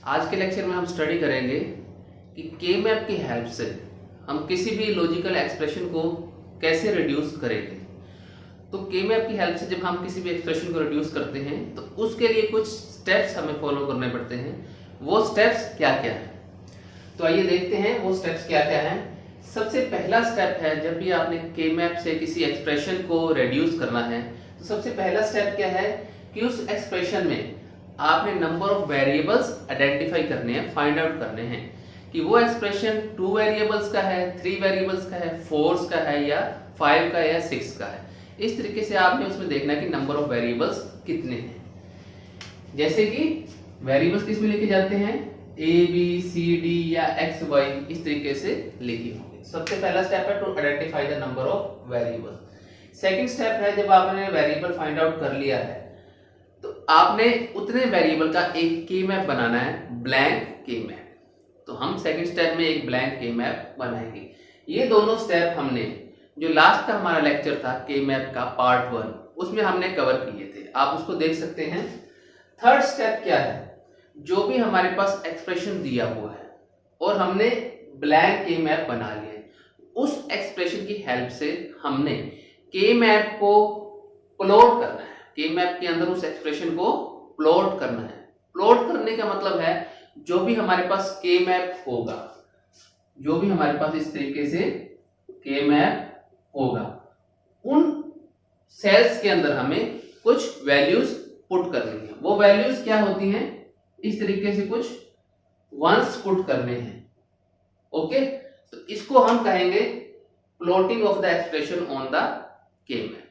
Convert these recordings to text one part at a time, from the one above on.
आज के लेक्चर में हम स्टडी करेंगे कि के मैप की हेल्प से हम किसी भी लॉजिकल एक्सप्रेशन को कैसे रिड्यूस करेंगे। तो के मैप की हेल्प से जब हम किसी भी एक्सप्रेशन को रिड्यूस करते हैं तो उसके लिए कुछ स्टेप्स हमें फॉलो करने पड़ते हैं। वो स्टेप्स क्या क्या है, तो आइए देखते हैं वो स्टेप्स क्या क्या हैं। सबसे पहला स्टेप है, जब भी आपने के मैप से किसी एक्सप्रेशन को रिड्यूस करना है तो सबसे पहला स्टेप क्या है कि उस एक्सप्रेशन में आपने नंबर ऑफ वेरिएबल्स आइडेंटिफाई करने हैं, फाइंड आउट करने हैं कि वो एक्सप्रेशन 2 वेरिएबल्स का है, 3 वेरिएबल्स का है, 4 का है या 5 का या 6 का है। इस तरीके से आपने उसमें देखना है कि नंबर ऑफ वेरिएबल्स कितने हैं। जैसे कि वेरिएबल्स किस में लिखे जाते हैं, ए बी सी डी या एक्स वाई, इस तरीके से लिखे होंगे। सबसे पहला स्टेप है to identify the number of variables. Second step है, जब आपने वेरिएबल फाइंड आउट कर लिया है तो आपने उतने वेरिएबल का एक की मैप बनाना है, ब्लैंक की मैप। तो हम सेकंड स्टेप में एक ब्लैंक की मैप बनाएंगे। ये दोनों स्टेप हमने जो लास्ट का हमारा लेक्चर था के मैप का पार्ट 1, उसमें हमने कवर किए थे, आप उसको देख सकते हैं। थर्ड स्टेप क्या है, जो भी हमारे पास एक्सप्रेशन दिया हुआ है और हमने ब्लैंक के मैप बना लिया है, उस एक्सप्रेशन की हेल्प से हमने के मैप को प्लॉट करना है। के मैप के अंदर उस एक्सप्रेशन को प्लॉट करना है। प्लॉट करने का मतलब है जो भी हमारे पास के मैप होगा, जो भी हमारे पास इस तरीके से के मैप होगा, उन सेल्स के अंदर हमें कुछ वैल्यूज पुट करनी है। वो वैल्यूज क्या होती हैं, इस तरीके से कुछ वंस पुट करने हैं। ओके, तो इसको हम कहेंगे plotting of the expression on the के मैप।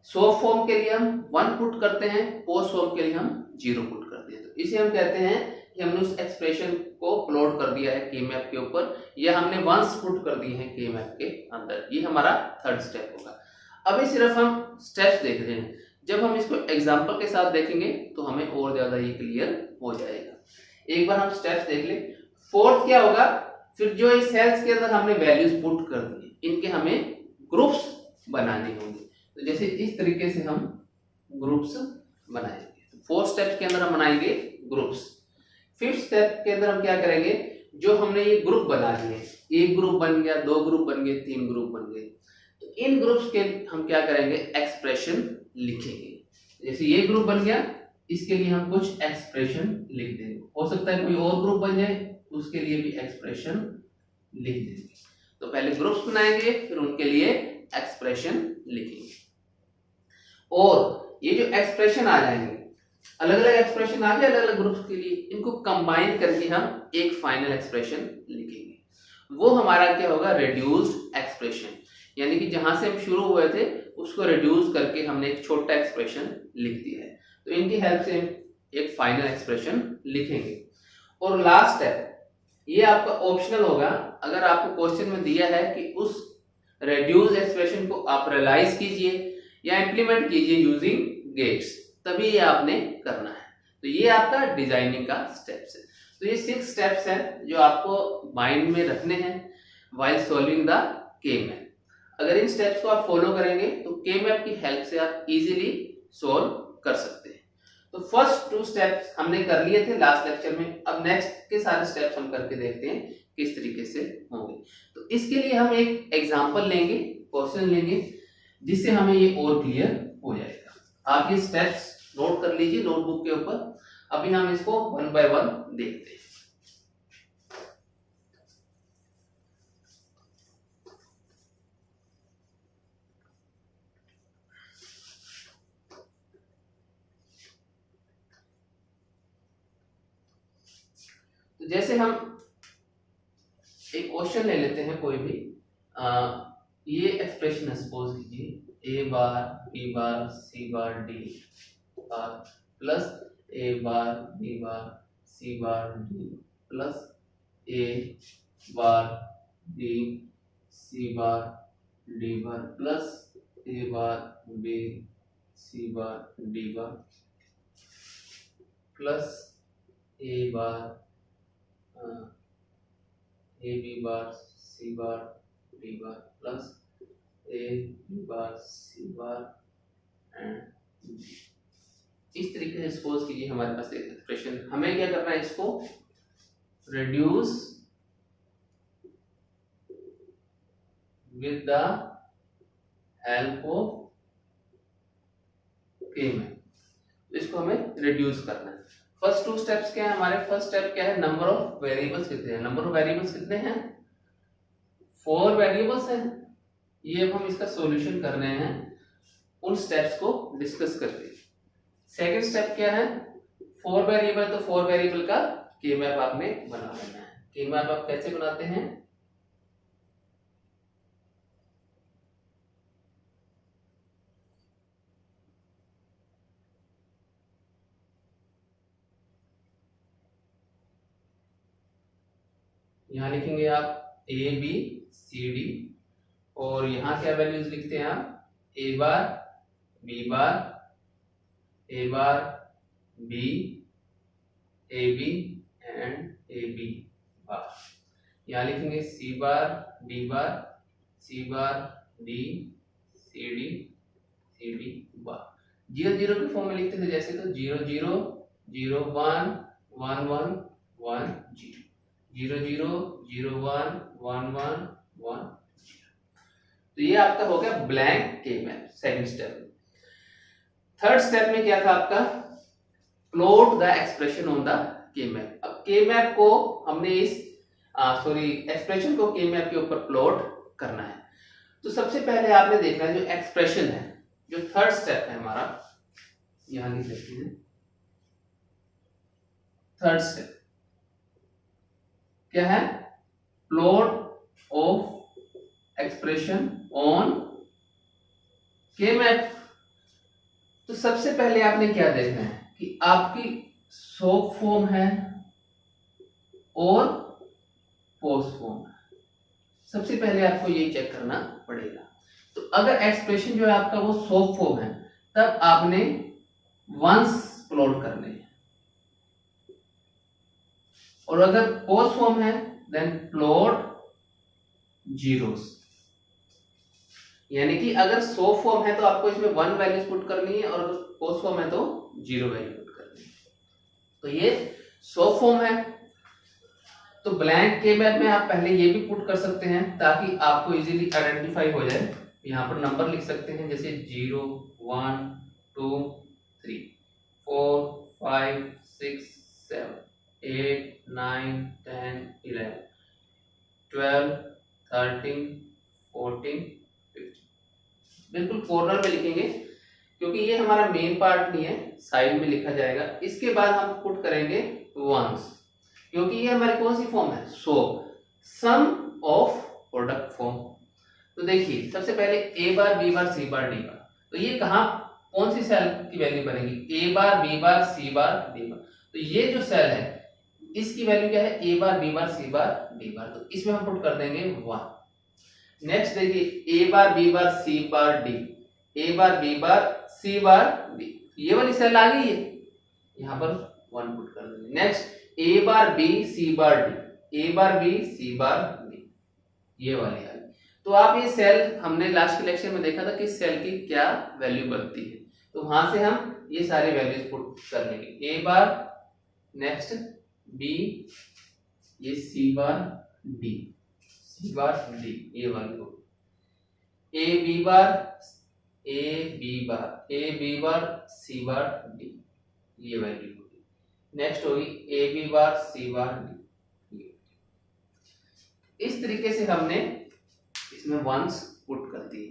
शॉर्ट फॉर्म के लिए हम 1 पुट करते हैं, पोस्ट फॉर्म के लिए हम 0 पुट करते हैं। तो इसे हम कहते हैं कि हमने उस एक्सप्रेशन को प्लॉट कर दिया है के मैप के ऊपर, या हमने वंस पुट कर दिए हैं के मैप के अंदर। ये हमारा थर्ड स्टेप होगा। अभी सिर्फ हम स्टेप्स देख रहे हैं, जब हम इसको एग्जांपल के साथ देखेंगे तो हमें और ज्यादा ये क्लियर हो जाएगा। एक बार हम स्टेप्स देख लें। फोर्थ क्या होगा, फिर जो इस सेल्स के अंदर हमने वैल्यूज पुट कर दी, इनके हमें ग्रुप्स बनाने होंगे। तो जैसे इस तरीके से हम ग्रुप्स बनाएंगे। तो 4 स्टेप्स के अंदर हम बनाएंगे ग्रुप्स। 5th स्टेप के अंदर हम क्या करेंगे, जो हमने ये ग्रुप बना लिए, एक ग्रुप बन गया, 2 ग्रुप बन गए, 3 ग्रुप बन गए, तो इन ग्रुप्स के हम क्या करेंगे, एक्सप्रेशन लिखेंगे। जैसे ये ग्रुप बन गया, इसके लिए हम कुछ एक्सप्रेशन लिख देंगे। हो सकता है कोई और ग्रुप बन जाए, उसके लिए भी एक्सप्रेशन लिख देंगे। तो पहले ग्रुप्स बनाएंगे, फिर उनके लिए एक्सप्रेशन लिखेंगे। और ये जो एक्सप्रेशन आ जाएंगे, अलग अलग एक्सप्रेशन आ गए अलग अलग ग्रुप्स के लिए, इनको कंबाइन करके हम एक फाइनल एक्सप्रेशन लिखेंगे। वो हमारा क्या होगा, रिड्यूस्ड एक्सप्रेशन। यानी कि जहां से हम शुरू हुए थे उसको रिड्यूस करके हमने एक छोटा एक्सप्रेशन लिख दिया है। तो इनकी हेल्प से एक फाइनल एक्सप्रेशन लिखेंगे। और लास्ट स्टेप, ये आपका ऑप्शनल होगा। अगर आपको क्वेश्चन में दिया है कि उस रिड्यूस्ड एक्सप्रेशन को आप रियलाइज कीजिए या इंप्लीमेंट कीजिए यूजिंग गेट्स, तभी ये आपने करना है। तो ये आपका डिजाइनिंग का स्टेप्स है। तो ये 6 स्टेप्स हैं जो आपको माइंड में रखने हैं व्हाइल सॉल्विंग द के मैप। अगर इन स्टेप्स को आप फॉलो करेंगे तो के मैप की हेल्प से आप इजीली सॉल्व कर सकते हैं। तो फर्स्ट 2 स्टेप्स हमने कर लिए थे लास्ट लेक्चर में। अब नेक्स्ट के सारे स्टेप्स हम करके देखते हैं किस तरीके से होंगे। तो इसके लिए हम एक एग्जांपल लेंगे, क्वेश्चन लेंगे, जिससे हमें ये और क्लियर हो जाएगा। आप ये स्टेप्स नोट कर लीजिए नोटबुक के ऊपर। अभी हम इसको 1 बाय 1 देखते हैं। तो जैसे हम एक क्वेश्चन ले लेते हैं कोई भी, ये एक्सप्रेशन है, सपोज कीजिए a bar b bar c bar d bar plus a bar b bar c bar d plus a bar b c bar d bar plus a bar b c bar d bar plus a bar a b bar c bar d bar plus a b bar c bar and d। इस तरीके से suppose कीजिए हमारे पास एक expression, हमें क्या करना है, इसको reduce with the help of के मैप, इसको हमें रिड्यूस करना है। फर्स्ट टू स्टेप्स क्या है हमारे, फर्स्ट स्टेप क्या है, नंबर ऑफ वेरिएबल्स कितने हैं, नंबर ऑफ वेरिएबल्स कितने हैं, 4 वेरिएबल्स हैं। ये अब हम इसका सॉल्यूशन कर रहे हैं उन स्टेप्स को डिस्कस करके। सेकंड स्टेप क्या है, 4 वेरिएबल, तो 4 वेरिएबल का के मैप आपने बना लेना है। के मैप आप कैसे बनाते हैं, यहां लिखेंगे आप ए बी सी डी, और यहां क्या वैल्यूज लिखते हैं आप, A bar B bar A bar B A B and A B bar. यहां लिखेंगे C bar D bar C bar D C D bar. 0 0 के फॉर्म में लिखते थे जैसे, तो 0 0 0 1 1 1 1 0 0 0 0 1 1 1 1 0। तो ये आपका हो गया ब्लैंक के map second step. Third step में क्या था आपका, plot the expression on the के मैप। अब के मैप को हमने इस एक्सप्रेशन को के मैप के ऊपर प्लॉट करना है। तो सबसे पहले आपने देखना है जो एक्सप्रेशन है, जो थर्ड स्टेप है हमारा, यहां लिख लेते हैं। थर्ड स्टेप क्या है, प्लॉट ऑफ एक्सप्रेशन ऑन के मैप। तो सबसे पहले आपने क्या देखना है कि आपकी शॉर्ट फॉर्म है और पोस्ट फॉर्म है। सबसे पहले आपको ये चेक करना पड़ेगा। तो अगर एक्सप्रेशन जो है आपका वो शॉर्ट फॉर्म है, तब आपने वंस प्लॉट करने हैं, और अगर पोस्ट फॉर्म है देन प्लॉट जीरोस। यानी कि अगर सो फॉर्म है तो आपको इसमें 1 वैल्यूज पुट करनी है, और अगर पोस्ट फॉर्म है तो 0 वैल्यू पुट करनी है। तो ये सो फॉर्म है, तो ब्लैंक के मैप में आप पहले ये भी पुट कर सकते हैं ताकि आपको इजीली आइडेंटिफाई हो जाए। यहाँ पर नंबर लिख सकते हैं जैसे 0 1 2 3 4 5 6 7 8 9 10 11 12 13 14 15। बिल्कुल कॉर्नर में लिखेंगे क्योंकि ये हमारा मेन पार्ट नहीं है, साइड में लिखा जाएगा। इसके बाद हम पुट करेंगे वंस, क्योंकि ये हमारी कौन सी फॉर्म है, सो सम ऑफ प्रोडक्ट फॉर्म। तो देखिए सबसे पहले ए bar B bar C bar D बार, तो ये कहां कौन सी सेल की वैल्यू बनेगी, ए bar B bar C bar D बार। तो ये जो सेल है इसकी वैल्यू क्या है, ए bar B bar C bar D बार, तो इसमें हम पुट कर देंगे 1। नेक्स्ट देखिए ए bar B bar C bar D, ए bar B bar C bar D, ये वाली सेल आ गई है, यहां पर 1 पुट कर देंगे। नेक्स्ट ए bar B C bar D, ए bar B C bar D, ये वाली आ गई। तो आप ये सेल हमने लास्ट के लेक्चर में देखा था कि इस सेल की क्या वैल्यू बनती है, तो वहां से हम ये सारे वैल्यूज पुट कर लेंगे। ए बार, नेक्स्ट बी, ये सी बार डी, सी बार डी, ये वाली होगी। A B bar, A B bar, A B bar C bar D, ये वैल्यू होगी। नेक्स्ट होगी A B bar C bar D. इस तरीके से हमने इसमें वंस पुट कर दी।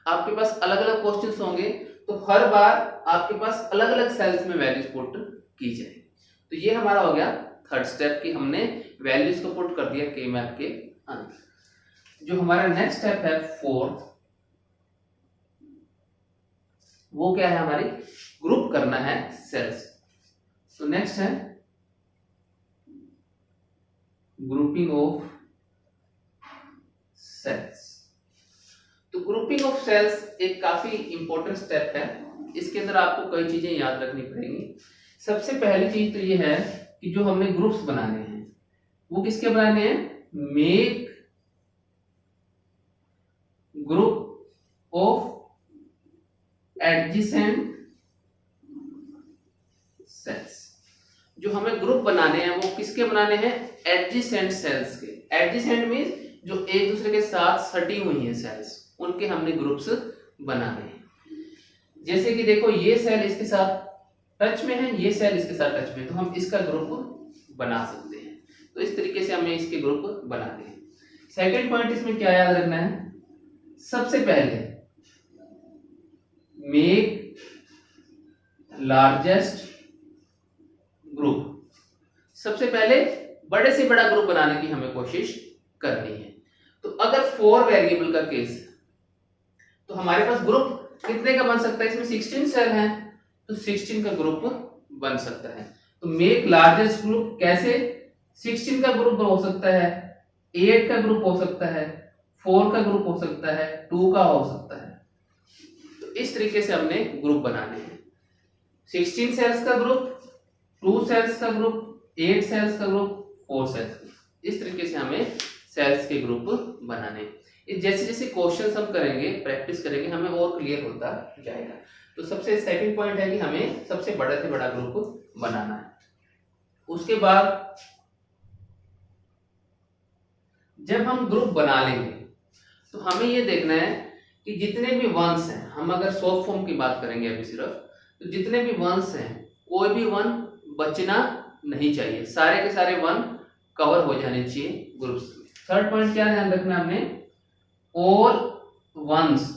आपके पास अलग अलग क्वेश्चंस होंगे तो हर बार आपके पास अलग अलग सेल्स में वैल्यूज पुट की जाएगी। तो ये हमारा हो गया थर्ड स्टेप कि हमने वैल्यूज को पुट कर दिया के मैप के अंदर। जो हमारा नेक्स्ट स्टेप है फोर्थ, वो क्या है, हमारी ग्रुप करना है सेल्स। तो नेक्स्ट है ग्रुपिंग ऑफ सेल्स। तो ग्रुपिंग ऑफ सेल्स एक काफी इंपॉर्टेंट स्टेप है। इसके अंदर आपको कई चीजें याद रखनी पड़ेंगी। सबसे पहली चीज तो ये है कि जो हमने ग्रुप्स बनाने हैं वो किसके बनाने हैं, मेक ग्रुप ऑफ एडजेसेंट बनाने हैं एडजेसेंट सेल्स के। एडजेसेंट मींस जो एक दूसरे के साथ सटी हुई हैं सेल्स, उनके हमने ग्रुप्स बनाने हैं। जैसे कि देखो ये सेल इसके साथ टच में है, ये सेल इसके साथ टच में, तो हम इसका ग्रुप बना सकते हैं। तो इस तरीके से हमें इसके ग्रुप बनाने हैं। सेकंड पॉइंट इसमें क्या याद रखना है, सबसे पहले मेक लार्जेस्ट ग्रुप। सबसे पहले बड़े से बड़ा ग्रुप बनाने की हमें कोशिश करनी है। तो अगर 4 वेरिएबल का केस है तो हमारे पास ग्रुप कितने का बन सकता है, इसमें 16 सेल हैं, तो 16 का ग्रुप बन सकता है। तो मेक लार्जेस्ट ग्रुप कैसे, 16 का ग्रुप हो सकता है, 8 का ग्रुप हो सकता है, 4 का ग्रुप हो सकता है, 2 का हो सकता है। तो इस तरीके से हमने ग्रुप बनाने हैं। 16 सेल्स का ग्रुप, 2 सेल्स का ग्रुप, 8 सेल्स का ग्रुप, 4 सेल्स का ग्रुप। इस तरीके से हमें सेल्स के ग्रुप बनाने हैं। जैसे जैसे क्वेश्चंस हम करेंगे, प्रैक्टिस करेंगे, हमें और क्लियर होता जाएगा। तो सबसे सेकंड पॉइंट है कि हमें सबसे बड़े से बड़ा ग्रुप बनाना है। उसके बाद जब हम ग्रुप बना लेंगे तो हमें ये देखना है कि जितने भी वंस हैं, हम अगर शॉर्ट फॉर्म की बात करेंगे अभी सिर्फ, तो जितने भी वंस हैं कोई भी वन बचना नहीं चाहिए, सारे के सारे वन कवर हो जाने चाहिए ग्रुप्स में। थर्ड पॉइंट क्या ध्यान रखना है हमने, ऑल वंस,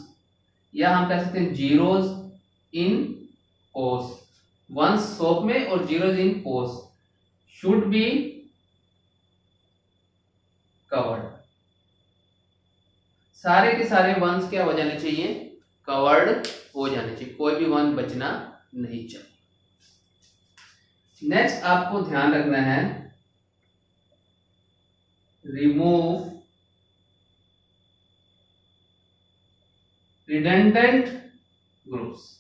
या हम कह सकते हैं zeros in POS, ones SOP में और zeros in POS should be covered. सारे के सारे वंस क्या हो जाने चाहिए, कवर्ड हो जाने चाहिए, कोई भी वन बचना नहीं चाहिए। नेक्स्ट आपको ध्यान रखना है, रिमूव रिडंडेंट ग्रुप्स।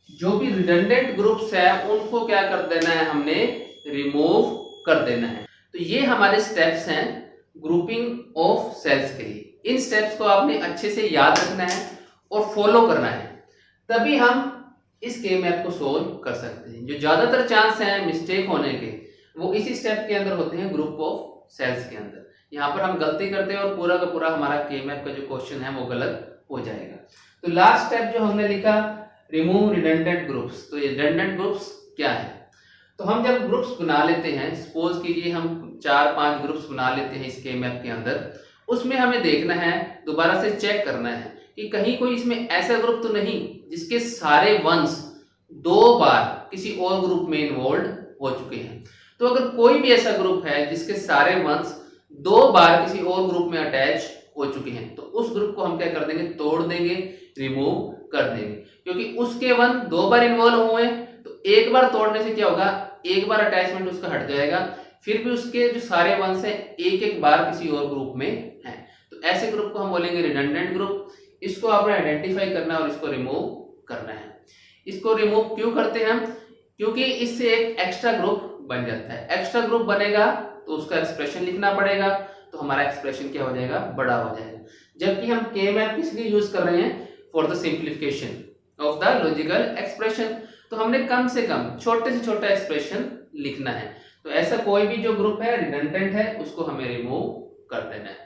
जो भी रिडंडेंट ग्रुप्स है उनको क्या कर देना है, हमने रिमूव कर देना है। तो ये हमारे स्टेप्स हैं ग्रुपिंग ऑफ सेल्स के लिए। इन स्टेप्स को आपने अच्छे से याद रखना है और फॉलो करना है, तभी हम इस के मैप को सोल्व कर सकते हैं। जो ज्यादातर चांस हैं मिस्टेक होने के वो इसी स्टेप के अंदर होते हैं, ग्रुप ऑफ सेल्स के अंदर। यहाँ पर हम गलती करते हैं और पूरा का पूरा हमारा के मैप का जो क्वेश्चन है वो गलत हो जाएगा। तो लास्ट स्टेप जो हमने लिखा, रिमूव रिडंडेंट ग्रुप्स। तो ये रिडंडेंट ग्रुप्स क्या है, तो हम जब ग्रुप्स बना लेते हैं, सपोज कीजिए हम 4-5 ग्रुप्स बना लेते हैं इस के मैप के अंदर, उसमें हमें देखना है, दोबारा से चेक करना है कि कहीं कोई इसमें ऐसा ग्रुप तो नहीं जिसके सारे वंस 2 बार किसी और ग्रुप में इन्वॉल्व हो चुके हैं। तो अगर कोई भी ऐसा ग्रुप है जिसके सारे वंस 2 बार किसी और ग्रुप में अटैच हो चुके हैं, तो उस ग्रुप को हम क्या कर देंगे, तोड़ देंगे, रिमूव कर देंगे। क्योंकि उसके वन 2 बार इन्वॉल्व हुए, तो एक बार तोड़ने से क्या होगा, एक बार अटैचमेंट उसका हट जाएगा, फिर भी उसके जो सारे वंस हैं एक एक बार किसी और ग्रुप में हैं। तो ऐसे ग्रुप को हम बोलेंगे रिडंडेंट ग्रुप। इसको आपने आइडेंटिफाई करना है और इसको रिमूव करना है। इसको रिमूव क्यों करते हैं हम, क्योंकि इससे एक एक्स्ट्रा ग्रुप बन जाता है। एक्स्ट्रा ग्रुप बनेगा तो उसका एक्सप्रेशन लिखना पड़ेगा, तो हमारा एक्सप्रेशन क्या हो जाएगा, बड़ा हो जाएगा। जबकि हम के मैप किस लिए यूज कर रहे हैं, for the simplification of the logical expression. तो हमने कम से कम छोटे से छोटा एक्सप्रेशन लिखना है। तो ऐसा कोई भी जो ग्रुप है रिडंडेंट है उसको हमें रिमूव कर देना है।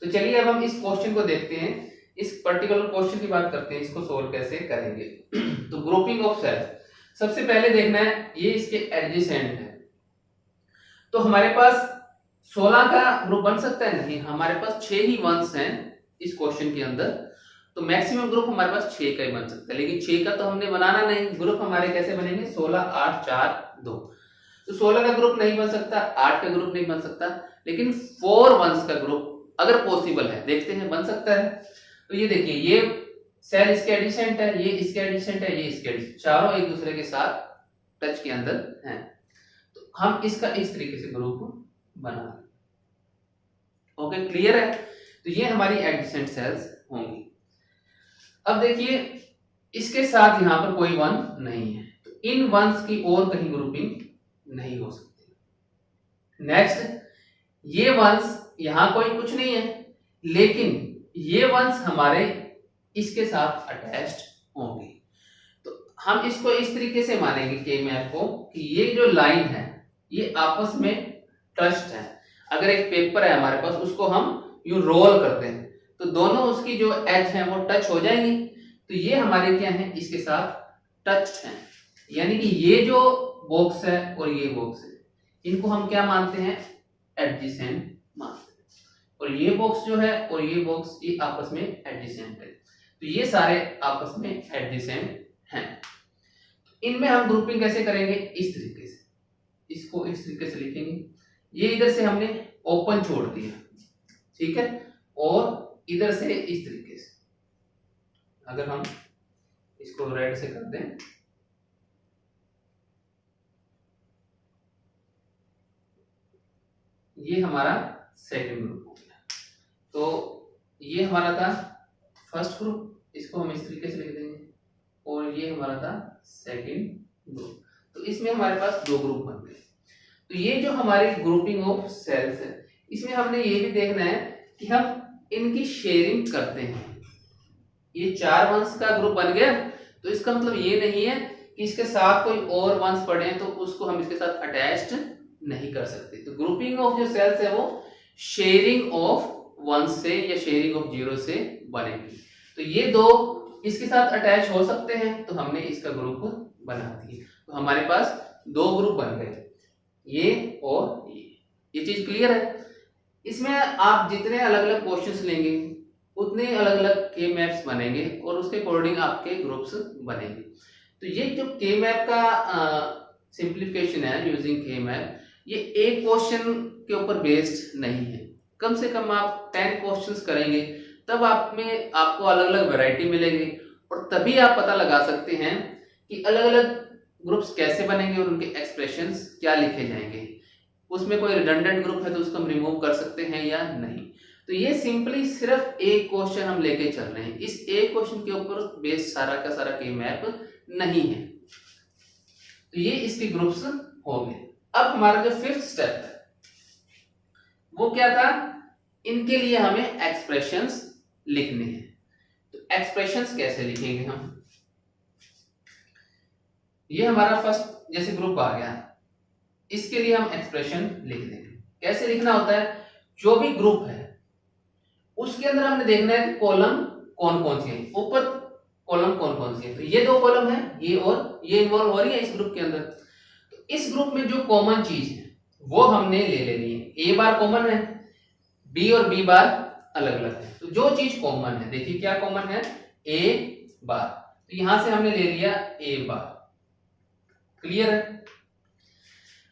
तो चलिए अब हम इस क्वेश्चन को देखते हैं, इस पर्टिकुलर क्वेश्चन की बात करते हैं, इसको सोल्व कैसे करेंगे। तो ग्रुपिंग ऑफ सेल्स, सबसे पहले देखना है ये इसके एडजेसेंट है। तो हमारे पास 16 का ग्रुप बन सकता है, नहीं, हमारे पास 6 ही वंस हैं इस क्वेश्चन के अंदर। तो मैक्सिमम ग्रुप हमारे पास 6 का ही बन सकता है, लेकिन 6 का तो हमने बनाना नहीं। ग्रुप हमारे कैसे बनेंगे, 16, 8, 4, 2। तो 16 का ग्रुप नहीं बन सकता, 8 का ग्रुप नहीं बन सकता, लेकिन 4 वंस का ग्रुप अगर पॉसिबल है, देखते हैं बन सकता है। तो ये देखिए, ये सेल इसके एडिसेंट है, ये इसके एडिसेंट है, ये इसके एडिसेंट, चारों एक दूसरे के साथ टच के अंदर हैं। तो हम इसका इस तरीके से ग्रुप बना, ओके, क्लियर है। तो ये हमारी एडिसेंट सेल्स होंगी। अब देखिए इसके साथ यहां पर कोई वन नहीं है, तो इन वंस की और कहीं ग्रुपिंग नहीं हो सकती। नेक्स्ट, ये वंस यहां कोई कुछ नहीं है, लेकिन ये वंस हमारे इसके साथ अटैच्ड होंगे। तो हम इसको इस तरीके से मानेंगे के मैप को कि ये जो लाइन है ये आपस में टच्ड है। अगर एक पेपर है हमारे पास, उसको हम यूं रोल करते हैं तो दोनों उसकी जो एज है वो टच हो जाएंगी। तो ये हमारे क्या है, इसके साथ टच्ड है, यानी कि ये जो बॉक्स है और ये बॉक्स है, इनको हम क्या मानते हैं, एडजेसेंट मानते हैं। और ये बॉक्स जो है और ये बॉक्स ये आपस में एडजेसेंट है, तो ये सारे आपस में एडजेसेंट हैं। इनमें हम ग्रुपिंग कैसे करेंगे, इस तरीके से, इसको इस तरीके से लिखेंगे। ये इधर से हमने ओपन छोड़ दिया, ठीक है, और इधर से इस तरीके से, अगर हम इसको रेड से कर दें, ये हमारा सेकंड ग्रुप हो गया। तो ये हमारा था फर्स्ट ग्रुप, इसको हम इस तरीके से लिख देंगे, और ये हमारा था सेकंड ग्रुप। तो इसमें हमारे पास दो ग्रुप बन गए। तो ये जो हमारी ग्रुपिंग ऑफ सेल्स है, इसमें हमने ये भी देखना है कि हम इनकी शेयरिंग करते हैं। ये 4 वंश का ग्रुप बन गया, तो इसका मतलब ये नहीं है कि इसके साथ कोई और वंश पड़े हैं तो उसको हम इसके साथ अटैच्ड नहीं कर सकते। तो ग्रुपिंग ऑफ जो सेल्स है वो शेयरिंग ऑफ वन से या शेयरिंग ऑफ 0 से बनेगी। तो ये दो इसके साथ अटैच हो सकते हैं, तो हमने इसका ग्रुप बना दिया। तो हमारे पास दो ग्रुप बन गए, ये और ये चीज क्लियर है। इसमें आप जितने अलग अलग क्वेश्चंस लेंगे उतने अलग अलग के मैप्स बनेंगे और उसके अकॉर्डिंग आपके ग्रुप्स बनेंगे। तो ये जो के मैप का सिंप्लीफिकेशन है यूजिंग के मैप, ये एक क्वेश्चन के ऊपर बेस्ड नहीं है। कम से कम आप 10 क्वेश्चंस करेंगे तब आपको अलग अलग वैरायटी मिलेगी, और तभी आप पता लगा सकते हैं कि अलग अलग ग्रुप्स कैसे बनेंगे और उनके एक्सप्रेशंस क्या लिखे जाएंगे। उसमें कोई रिडंडेंट ग्रुप है तो उसको हम रिमूव कर सकते हैं या नहीं। तो ये सिंपली सिर्फ एक क्वेश्चन हम लेके चल रहे हैं, इस एक क्वेश्चन के ऊपर बेस्ड सारा का सारा के मैप नहीं है। तो ये इसके ग्रुप्स हो गए। अब हमारा जो 5th स्टेप है वो क्या था, इनके लिए हमें एक्सप्रेशंस लिखने हैं। तो एक्सप्रेशंस कैसे लिखेंगे हम, ये हमारा फर्स्ट जैसे ग्रुप आ गया, इसके लिए हम एक्सप्रेशन लिख देंगे। कैसे लिखना होता है, जो भी ग्रुप है उसके अंदर हमने देखना है कि कॉलम कौन कौन सी है, ऊपर कॉलम कौन कौन सी है। तो ये दो कॉलम है, ये और ये इन्वॉल्व हो रही है इस ग्रुप के अंदर। तो इस ग्रुप में जो कॉमन चीज है वो हमने ले लेनी है। ए बार कॉमन है, बी और बी बार अलग अलग है। तो जो चीज कॉमन है, देखिए क्या कॉमन है, ए बार, तो यहां से हमने ले लिया ए बार। क्लियर है।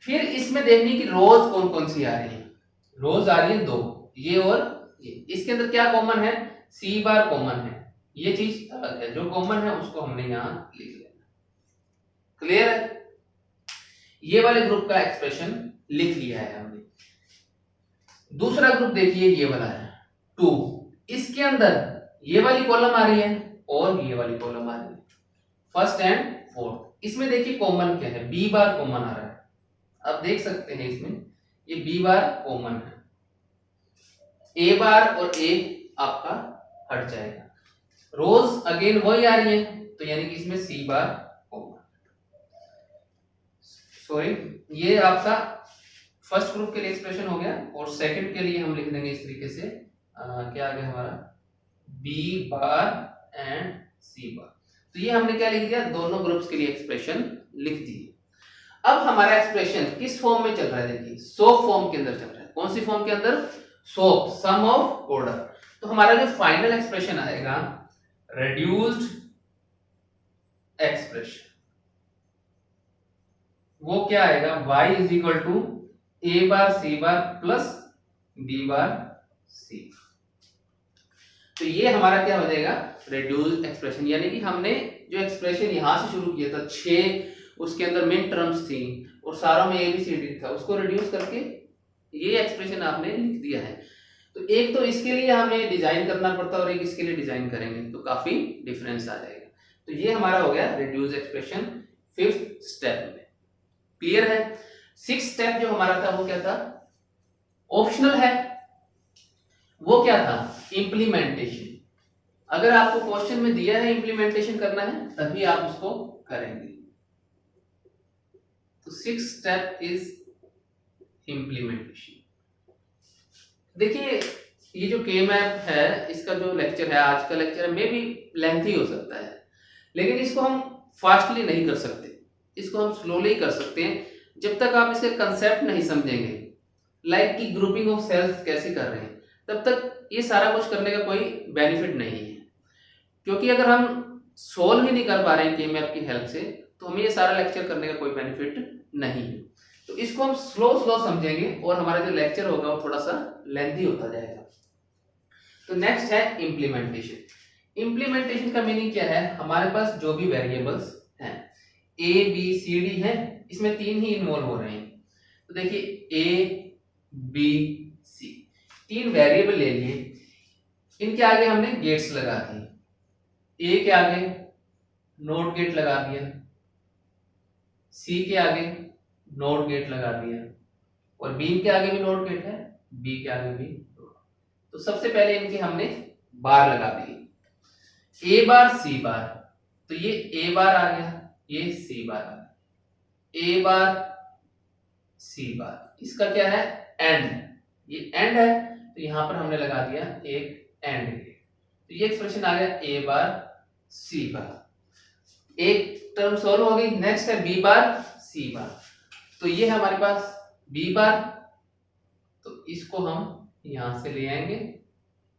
फिर इसमें देखनी कि रोज कौन कौन सी आ रही है। रोज आ रही है 2, ये और ये। इसके अंदर क्या कॉमन है, सी बार कॉमन है, ये चीज अलग है। जो कॉमन है उसको हमने यहां लिख लिया। क्लियर है। ये वाले ग्रुप का एक्सप्रेशन लिख लिया है हमने। दूसरा ग्रुप देखिए, ये वाला है 2। इसके अंदर ये वाली कॉलम आ रही है और ये वाली कॉलम आ रही है, फर्स्ट एंड फोर्थ। इसमें देखिए कॉमन क्या है, बी बार कॉमन आ रहा है। आप देख सकते हैं इसमें ये बी बार कॉमन है, ए बार और ए आपका हट जाएगा। रोज अगेन वही आ रही है, तो यानी कि इसमें सी बार कॉमन। सॉरी, ये आपका फर्स्ट ग्रुप के लिए एक्सप्रेशन हो गया, और सेकंड के लिए हम लिख देंगे इस तरीके से, क्या आ गया हमारा, बी बार एंड सी बार। तो ये हमने क्या लिख दिया, दोनों ग्रुप्स के लिए एक्सप्रेशन लिख दी। अब हमारा एक्सप्रेशन किस फॉर्म में चल रहा है, देखिए सोप फॉर्म के अंदर चल रहा है। कौन सी फॉर्म के अंदर, सोप, सम ऑफ ऑर्डर। तो हमारा जो फाइनल एक्सप्रेशन आएगा, रिड्यूस्ड एक्सप्रेशन, वो क्या आएगा, y is equal to A bar C bar plus B bar C. तो ये हमारा क्या हो जाएगा, रिड्यूस्ड एक्सप्रेशन। यानी कि हमने जो एक्सप्रेशन यहां से शुरू किया था, 6 उसके अंदर मेन टर्म्स थी और सारों में एबीसीडी था, उसको रिड्यूस करके ये एक्सप्रेशन आपने लिख दिया है। तो एक तो इसके लिए हमें डिजाइन करना पड़ता है और एक इसके लिए डिजाइन करेंगे तो काफी डिफरेंस आ जाएगा। तो ये हमारा हो गया रिड्यूस एक्सप्रेशन 5th स्टेप में। क्लियर है। 6th स्टेप जो हमारा था वो क्या था, ऑप्शनल है। वो क्या था, इम्प्लीमेंटेशन। अगर आपको क्वेश्चन में दिया है इम्प्लीमेंटेशन करना है तभी आप उसको करेंगे। तो 6th स्टेप इज इम्प्लीमेंटेशन। देखिए ये जो के मैप है, इसका जो लेक्चर है, आज का लेक्चर मे भी लेंथी हो सकता है, लेकिन इसको हम फास्टली नहीं कर सकते, इसको हम स्लोली कर सकते हैं। जब तक आप इसके कंसेप्ट नहीं समझेंगे, लाइक की ग्रुपिंग ऑफ सेल्स कैसे कर रहे हैं, तब तक ये सारा कुछ करने का कोई बेनिफिट नहीं है। क्योंकि अगर हम सोल्व ही नहीं कर पा रहे हैं के मैप की हेल्प से, तो हमें ये सारा लेक्चर करने का कोई बेनिफिट नहीं है। तो इसको हम स्लो स्लो समझेंगे और हमारा जो लेक्चर होगा वो थोड़ा सा लेंथी होता जाएगा। तो नेक्स्ट है इम्प्लीमेंटेशन। इम्प्लीमेंटेशन का मीनिंग क्या है, हमारे पास जो भी वेरिएबल्स हैं ए बी सी डी है, इसमें 3 ही इन्वॉल्व हो रहे हैं। तो देखिए ए बी सी 3 वेरिएबल ले लिए, इनके आगे हमने गेट्स लगा दिए। ए के आगे नोट गेट लगा दिया, सी के आगे नोट गेट लगा दिया, और बी के आगे भी नोट गेट है, बी के आगे भी। तो सबसे पहले इनके हमने बार लगा दिए, ए बार सी बार। तो ये ए बार आ गया, ये सी बार आ गया, ए बार सी बार। इसका क्या है, एंड, ये एंड है, तो यहां पर हमने लगा दिया एक एंड गेट। तो ये एक्सप्रेशन आ गया ए बार सी बार। एक टर्म सॉल्व हो गई। नेक्स्ट है बी बार सी बार। तो ये है हमारे पास बी बार, तो इसको हम यहां से ले आएंगे,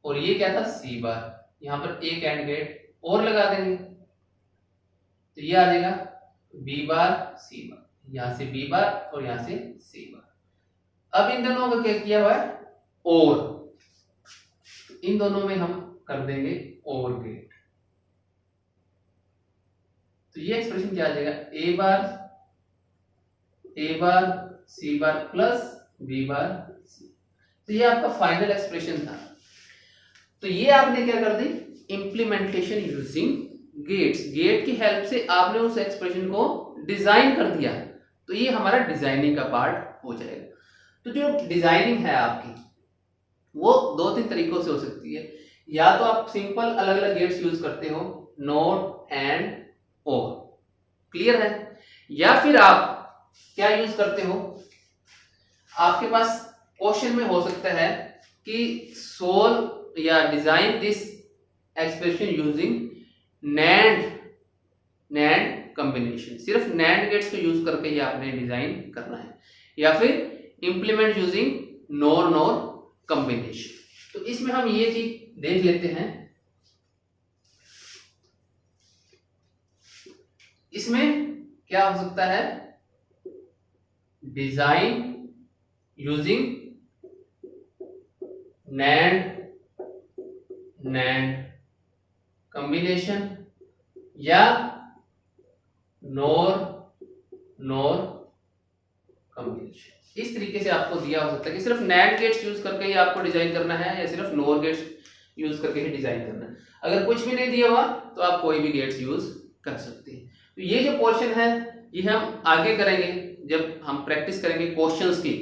और ये क्या था सी बार, यहां पर एक एंड गेट और लगा देंगे, तो ये आ जाएगा बी बार सी बार, यहां से बी बार और यहां से सी बार। अब इन दोनों का क्या किया हुआ है, और तो इन दोनों में हम कर देंगे और गेट। तो ये एक्सप्रेशन क्या आ जाएगा, ए bar C bar plus B bar C. तो ये आपका फाइनल एक्सप्रेशन था। तो ये आपने क्या कर दी, इम्प्लीमेंटेशन यूजिंग गेट्स, गेट की हेल्प से आपने उस एक्सप्रेशन को डिजाइन कर दिया। तो ये हमारा डिजाइनिंग का पार्ट हो जाएगा। तो जो डिजाइनिंग है आपकी, वो 2-3 तरीकों से हो सकती है। या तो आप सिंपल अलग अलग गेट्स यूज करते हो, नोट एंड और, क्लियर है। या फिर आप क्या यूज करते हो, आपके पास क्वेश्चन में हो सकता है कि सोल्व या design this expression using NAND combination, सिर्फ नैंड गेट्स को यूज करके ही आपने डिजाइन करना है। या फिर इंप्लीमेंट यूजिंग नोर कॉम्बिनेशन। तो इसमें हम ये चीज देख लेते हैं। इसमें क्या हो सकता है, डिजाइन यूजिंग नैंड कॉम्बिनेशन या नोर कॉम्बिनेशन। इस तरीके से आपको दिया हो सकता है कि सिर्फ नैंड गेट्स यूज करके ही आपको डिजाइन करना है, या सिर्फ नोर गेट्स यूज करके ही डिजाइन करना है। अगर कुछ भी नहीं दिया हुआ तो आप कोई भी गेट्स यूज कर सकते हैं। तो ये जो पोर्शन है ये हम आगे करेंगे जब हम प्रैक्टिस करेंगे क्वेश्चंस की।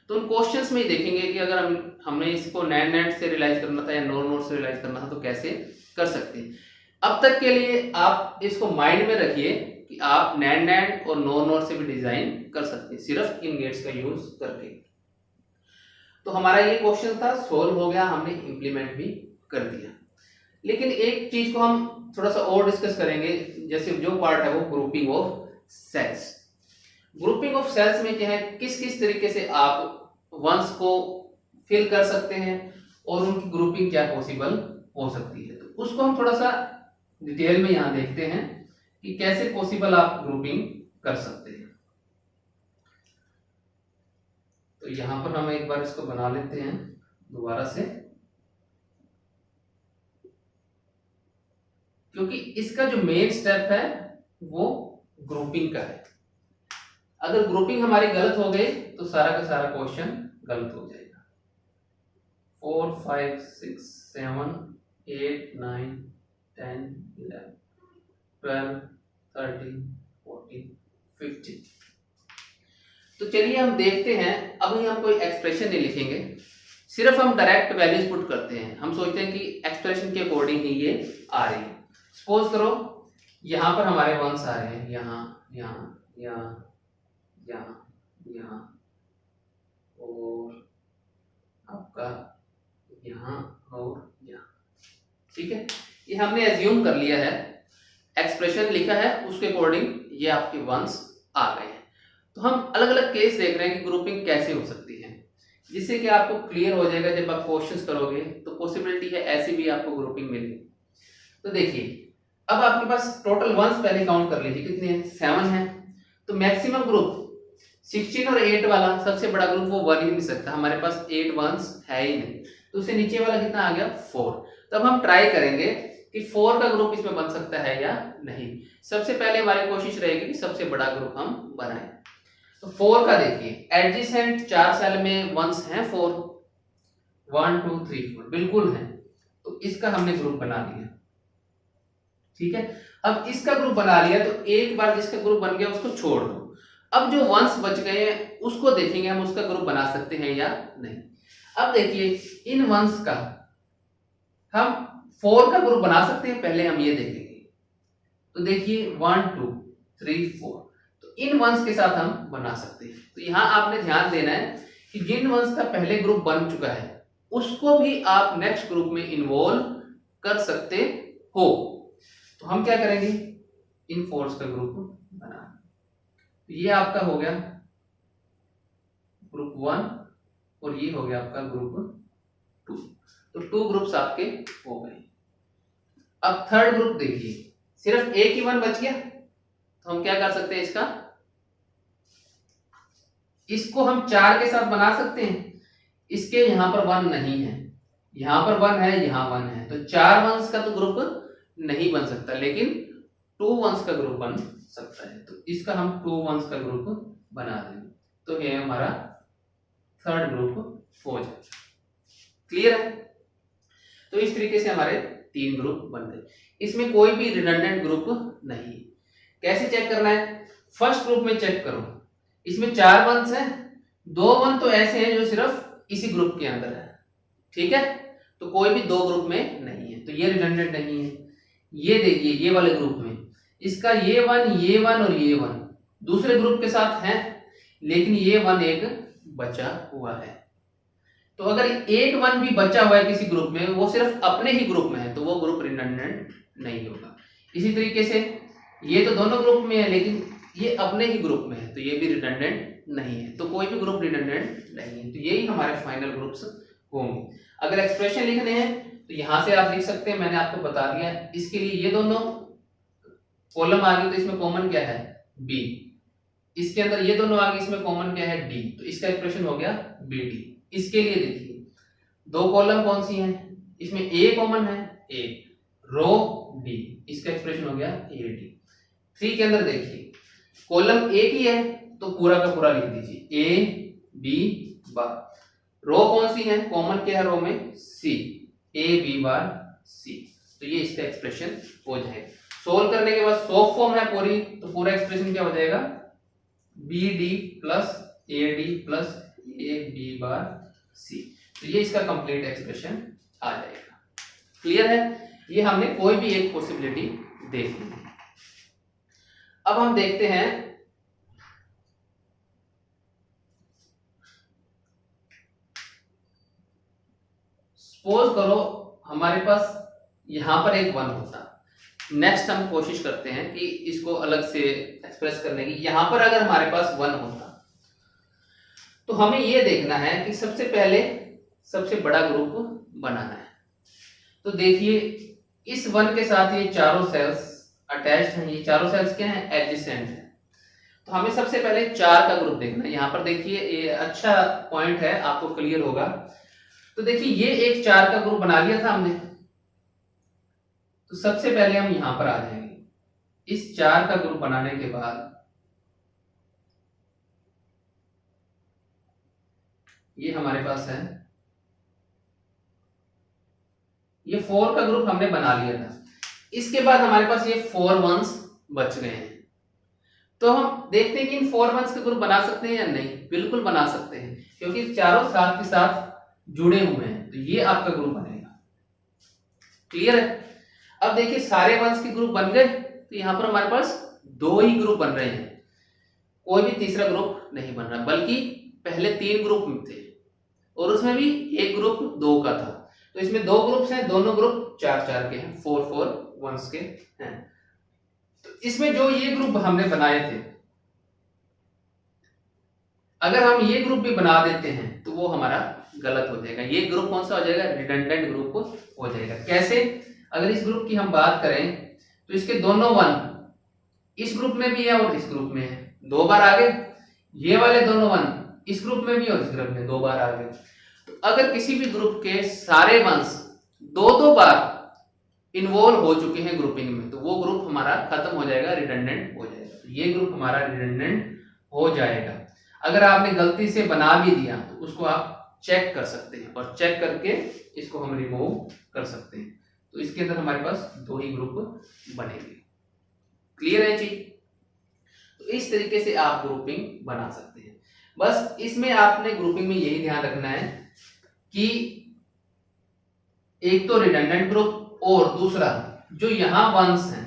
तो उन क्वेश्चंस में ही देखेंगे कि अगर हमने इसको नैंड से रियलाइज करना था या नोर से रियलाइज करना था तो कैसे कर सकते हैं। अब तक के लिए आप इसको माइंड में रखिए कि आप नैंड और नोर से भी डिजाइन कर सकते हैं सिर्फ इन गेट्स का यूज करके। तो हमारा ये क्वेश्चन था, सोल्व हो गया, हमने इंप्लीमेंट भी कर दिया। लेकिन एक चीज को हम थोड़ा सा और डिस्कस करेंगे, जैसे जो पार्ट है वो grouping of cells. Grouping of cells में क्या है, किस किस तरीके से आप वंस को फिल कर सकते हैं और उनकी ग्रुपिंग क्या पॉसिबल हो सकती है। तो उसको हम थोड़ा सा डिटेल में यहां देखते हैं कि कैसे पॉसिबल आप ग्रुपिंग कर सकते हैं। तो यहां पर हम एक बार इसको बना लेते हैं दोबारा से, क्योंकि इसका जो मेन स्टेप है वो ग्रुपिंग का है। अगर ग्रुपिंग हमारी गलत हो गई तो सारा का सारा क्वेश्चन गलत हो जाएगा। 4 5 6 7 8 9 10 11 12 13 14 15। तो चलिए हम देखते हैं। अभी हम कोई एक्सप्रेशन नहीं लिखेंगे, सिर्फ हम डायरेक्ट वैल्यूज पुट करते हैं। हम सोचते हैं कि एक्सप्रेशन के अकॉर्डिंग ही ये आ रही है। सपोज करो यहाँ पर हमारे वंस आ रहे हैं, यहाँ यहाँ यहाँ यहाँ यहाँ और आपका यहाँ और यहाँ। ठीक है, ये हमने एज्यूम कर लिया है, एक्सप्रेशन लिखा है, उसके अकॉर्डिंग ये आपके वंस आ गए हैं। तो हम अलग अलग केस देख रहे हैं कि ग्रुपिंग कैसे हो सकती है, जिससे कि आपको क्लियर हो जाएगा जब आप क्वेश्चंस करोगे तो पॉसिबिलिटी है ऐसी भी आपको ग्रुपिंग मिले। तो देखिए, अब आपके पास टोटल वंस पहले काउंट कर लीजिए, कितने हैं, 7 है। तो मैक्सिमम ग्रुप 16 और 8 वाला सबसे बड़ा ग्रुप वो 1 ही नहीं सकता, हमारे पास 8 वंस है ही नहीं, तो उससे नीचे वाला कितना आ गया, 4। तब हम ट्राई करेंगे कि 4 का ग्रुप इसमें बन सकता है या नहीं। सबसे पहले हमारी कोशिश रहेगी कि सबसे बड़ा ग्रुप हम बनाएं। तो 4 का देखिए, एडजेसेंट 4 सेल में वंस हैं 4, 1 2 3 4 बिल्कुल है, तो इसका हमने ग्रुप बना लिया। ठीक है, अब इसका ग्रुप बना लिया तो एक बार जिसका ग्रुप बन गया उसको छोड़ दो। अब जो वंस बच गए हैं उसको देखेंगे हम उसका ग्रुप बना सकते हैं या नहीं। अब देखिए, इन वंस का हम 4 का ग्रुप बना सकते हैं, पहले हम ये देखेंगे। तो देखिए 1 2 3 4, तो इन वंस के साथ हम बना सकते हैं। तो यहां आपने ध्यान देना है कि जिन वंस का पहले ग्रुप बन चुका है उसको भी आप नेक्स्ट ग्रुप में इन्वॉल्व कर सकते हो। तो हम क्या करेंगे, इन फोर्स का ग्रुप बना, ये आपका हो गया ग्रुप 1 और ये हो गया आपका ग्रुप 2। तो 2 ग्रुप्स आपके हो गए। अब थर्ड ग्रुप देखिए, सिर्फ एक ही 1 बच गया, तो हम क्या कर सकते हैं, इसको हम 4 के साथ बना सकते हैं। इसके यहां पर 1 नहीं है, यहां पर 1 है, यहां 1 है, तो 4 वंस का तो ग्रुप नहीं बन सकता, लेकिन 2 वंस का ग्रुप बन सकता है। तो इसका हम 2 वंस का ग्रुप बना देंगे, तो ये हमारा थर्ड ग्रुप हो जाए। क्लियर है? तो इस तरीके से हमारे 3 ग्रुप बन गए। इसमें कोई भी रिडंडेंट ग्रुप नहीं। कैसे चेक करना है, फर्स्ट ग्रुप में चेक करो, इसमें 4 वंस हैं, 2 वन तो ऐसे हैं जो सिर्फ इसी ग्रुप के अंदर है। ठीक है, तो कोई भी 2 ग्रुप में नहीं है, तो ये रिडंडेंट नहीं है। ये देखिए, ये वाले ग्रुप में इसका ये 1 और ये 1 दूसरे ग्रुप के साथ हैं, लेकिन ये 1 एक बचा हुआ है। तो अगर एक 1 भी बचा हुआ है किसी ग्रुप में, वो सिर्फ अपने ही ग्रुप में है, तो वो ग्रुप रिडंडेंट नहीं होगा। इसी तरीके से ये तो दोनों ग्रुप में है, लेकिन ये अपने ही ग्रुप में है, तो ये भी रिडंडेंट नहीं है। तो कोई भी ग्रुप रिडंडेंट नहीं है। तो यही हमारे फाइनल ग्रुप्स होंगे। अगर एक्सप्रेशन लिखने हैं तो यहां से आप लिख सकते हैं, मैंने आपको बता दिया। इसके लिए ये दोनों कॉलम आ गए, तो इसमें कॉमन क्या है, बी। इसके अंदर ये दोनों आ गए, इसमें कॉमन क्या है, डी, तो इसका एक्सप्रेशन हो गया बी डी। इसके लिए देखिए 2 कॉलम कौन सी हैं, इसमें ए कॉमन है, ए, रो डी, इसका एक्सप्रेशन हो गया ए डी। 3 के अंदर देखिए कॉलम एक ही है, तो पूरा का पूरा लिख दीजिए ए बी बार। रो कौन सी है, कॉमन क्या है रो में, सी, ए बी बार सी, तो ये इसका एक्सप्रेशन हो जाएगा। सोल्व करने के बाद सॉफ्ट फॉर्म है पूरी, तो पूरा एक्सप्रेशन क्या हो जाएगा, B D plus A D plus A B bar C, तो ये इसका कंप्लीट एक्सप्रेशन आ जाएगा। क्लियर है? ये हमने कोई भी एक पॉसिबिलिटी देख ली। अब हम देखते हैं सपोज करो हमारे पास यहां पर एक 1 होता। नेक्स्ट हम कोशिश करते हैं कि इसको अलग से एक्सप्रेस करने की। यहां पर अगर हमारे पास 1 होता तो हमें यह देखना है कि सबसे पहले सबसे बड़ा ग्रुप बनाना है। तो देखिए इस 1 के साथ ये चारों सेल्स अटैच्ड हैं, ये चारों सेल्स क्या हैं, एडजेसेंट हैं। तो हमें सबसे पहले 4 का ग्रुप देखना है। यहां पर देखिए ये अच्छा पॉइंट है, आपको क्लियर होगा। तो देखिए ये एक 4 का ग्रुप बना लिया था हमने, तो सबसे पहले हम यहां पर आ जाएंगे। इस 4 का ग्रुप बनाने के बाद ये हमारे पास है, ये 4 का ग्रुप हमने बना लिया था। इसके बाद हमारे पास ये 4 वंस बच गए हैं। तो हम देखते हैं कि इन 4 वंस का ग्रुप बना सकते हैं या नहीं। बिल्कुल बना सकते हैं, क्योंकि चारों साथ के साथ जुड़े हुए हैं, तो ये आपका ग्रुप बनेगा। क्लियर है? अब देखिए सारे वंस के ग्रुप बन गए, तो यहाँ पर हमारे पास 2 ही ग्रुप बन रहे हैं, कोई भी तीसरा ग्रुप नहीं बन रहा, बल्कि पहले 3 ग्रुप थे और उसमें भी एक ग्रुप 2 का था। तो इसमें 2 ग्रुप्स हैं, दोनों ग्रुप 4-4 के हैं, 4-4 1s के हैं। तो इसमें जो ये ग्रुप हमने बनाए थे, अगर हम ये ग्रुप भी बना देते हैं तो वो हमारा गलत हो जाएगा। ये ग्रुप कौन सा हो जाएगा? रिडंडेंट ग्रुप हो जाएगा। कैसे? अगर इस ग्रुप की हम बात करें तो इसके दोनों 1 इस ग्रुप में भी है और इस ग्रुप में है, 2 बार आ गए। ये वाले दोनों 1 इस ग्रुप में भी और इस ग्रुप में 2 बार आ गए। तो अगर किसी भी ग्रुप के सारे 1s 2-2 बार इन्वॉल्व हो चुके हैं ग्रुपिंग में, तो वो ग्रुप हमारा खत्म हो जाएगा, रिडंडेंट हो जाएगा। तो ये ग्रुप हमारा रिडंडेंट हो जाएगा। अगर आपने गलती से बना भी दिया तो उसको आप चेक कर सकते हैं और चेक करके इसको हम रिमूव कर सकते हैं। तो इसके अंदर हमारे पास 2 ही ग्रुप बनेंगे। क्लियर है जी? तो इस तरीके से आप ग्रुपिंग बना सकते हैं। बस इसमें आपने ग्रुपिंग में यही ध्यान रखना है कि एक तो रिडंडेंट ग्रुप और दूसरा जो यहां 1s हैं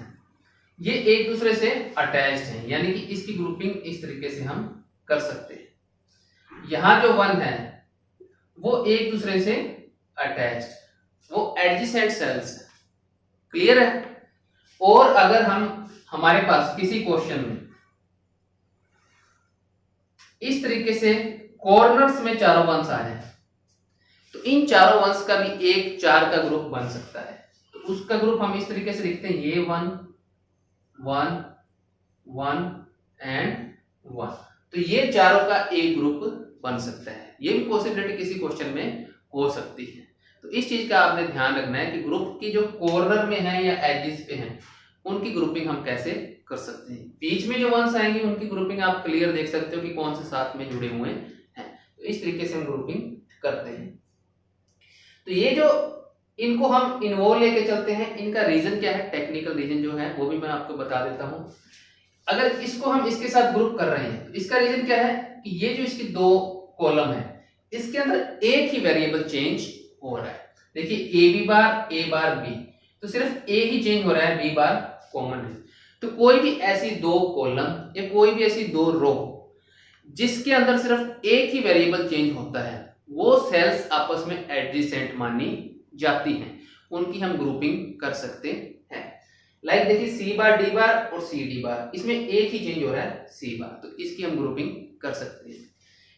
ये एक दूसरे से अटैच्ड हैं, यानी कि इसकी ग्रुपिंग इस तरीके से हम कर सकते हैं। यहां जो 1 है वो एक दूसरे से अटैच्ड, वो एडजेसेंट सेल्स है। क्लियर है? और अगर हमारे पास किसी क्वेश्चन में इस तरीके से कॉर्नर्स में चारों 1s आए हैं तो इन चारों 1s का भी एक 4 का ग्रुप बन सकता है। तो उसका ग्रुप हम इस तरीके से लिखते हैं, ये 1 1 1 एंड 1। तो ये चारों का एक ग्रुप बन सकता है। ये भी पॉसिबिलिटी किसी क्वेश्चन में हो सकती है। तो इस चीज का आपने ध्यान रखना है कि ग्रुप की जो कॉर्नर में है या एजेस पे हैं उनकी ग्रुपिंग हम कैसे कर सकते हैं। बीच में जो 1s आएंगे उनकी ग्रुपिंग आप क्लियर देख सकते हो कि कौन से साथ में जुड़े हुए हैं। तो इस तरीके से हम ग्रुपिंग करते हैं। तो ये जो इनको हम इन्वॉल्व लेके चलते हैं, इनका रीजन क्या है, टेक्निकल रीजन जो है वो भी मैं आपको बता देता हूं। अगर इसको हम इसके साथ ग्रुप कर रहे हैं तो इसका रीजन क्या है कि ये जो इसकी 2 कॉलम है इसके अंदर एक ही वेरिएबल चेंज हो रहा है। देखिए ए बार बी, तो सिर्फ ए ही चेंज हो रहा है, बी बार कॉमन है। तो कोई भी ऐसी 2 कॉलम या कोई भी ऐसी 2 रो जिसके अंदर सिर्फ एक ही वेरिएबल चेंज होता है वो सेल्स आपस में एडजेसेंट मानी जाती हैं, उनकी हम ग्रुपिंग कर सकते हैं। लाइक देखिए सी बार डी बार और सी डी बार, इसमें एक ही चेंज हो रहा है सी बार, तो इसकी हम ग्रुपिंग कर सकते हैं।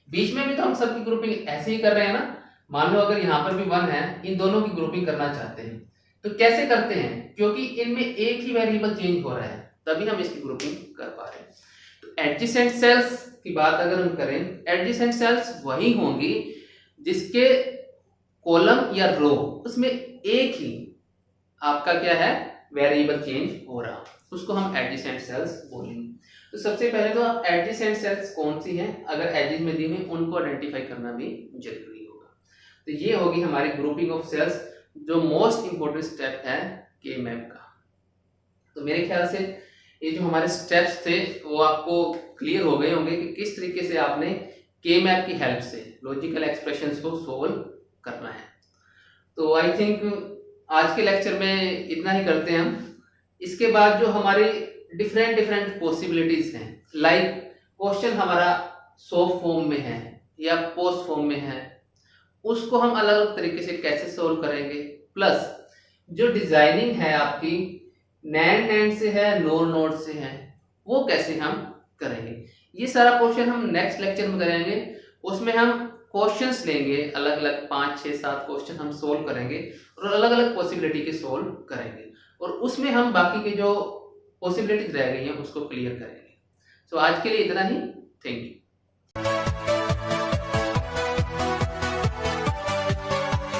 बीच में भी तो हम सबकी ग्रुपिंग ऐसे ही कर रहे हैं ना। मान लो अगर यहाँ पर भी 1 है, इन दोनों की ग्रुपिंग करना चाहते हैं तो कैसे करते हैं, क्योंकि इनमें एक ही वेरिएबल चेंज हो रहा है तभी हम इसकी ग्रुपिंग कर पा रहे हैं। तो एडजेसेंट सेल्स की बात अगर हम करें, एडजेसेंट सेल्स वही होंगी जिसके कॉलम या रो उसमें एक ही आपका क्या है वेरिएबल चेंज हो रहा, उसको हम एडजेसेंट सेल्स बोलेंगे। तो सबसे पहले तो आप एडजेसेंट सेल्स कौन सी हैं अगर एजेस में दी हुई उनको आइडेंटिफाई करना भी जरूरी होगा। तो ये होगी हमारी ग्रुपिंग ऑफ सेल्स, जो मोस्ट इंपॉर्टेंट स्टेप है के मैप का। तो मेरे ख्याल से ये जो हमारे स्टेप्स थे वो आपको क्लियर हो गए होंगे कि किस तरीके से आपने के मैप की हेल्प से लॉजिकल एक्सप्रेशंस को सोल्व करना है। तो आई थिंक आज के लेक्चर में इतना ही करते हैं हम। इसके बाद जो हमारी डिफरेंट पॉसिबिलिटीज हैं, लाइक क्वेश्चन हमारा सॉफ्ट फॉर्म में है या पोस्ट फॉर्म में है, उसको हम अलग अलग तरीके से कैसे सोल्व करेंगे, प्लस जो डिजाइनिंग है आपकी नैंड से है नोड से है वो कैसे हम करेंगे। ये सारा पोर्शन हम नेक्स्ट लेक्चर में करेंगे। उसमें हम क्वेश्चंस लेंगे, अलग अलग 5 6 7 क्वेश्चन हम सोल्व करेंगे और अलग अलग पॉसिबिलिटी के सोल्व करेंगे और उसमें हम बाकी के जो पॉसिबिलिटीज रह गई हैं उसको क्लियर करेंगे। सो आज के लिए इतना ही। Thank you.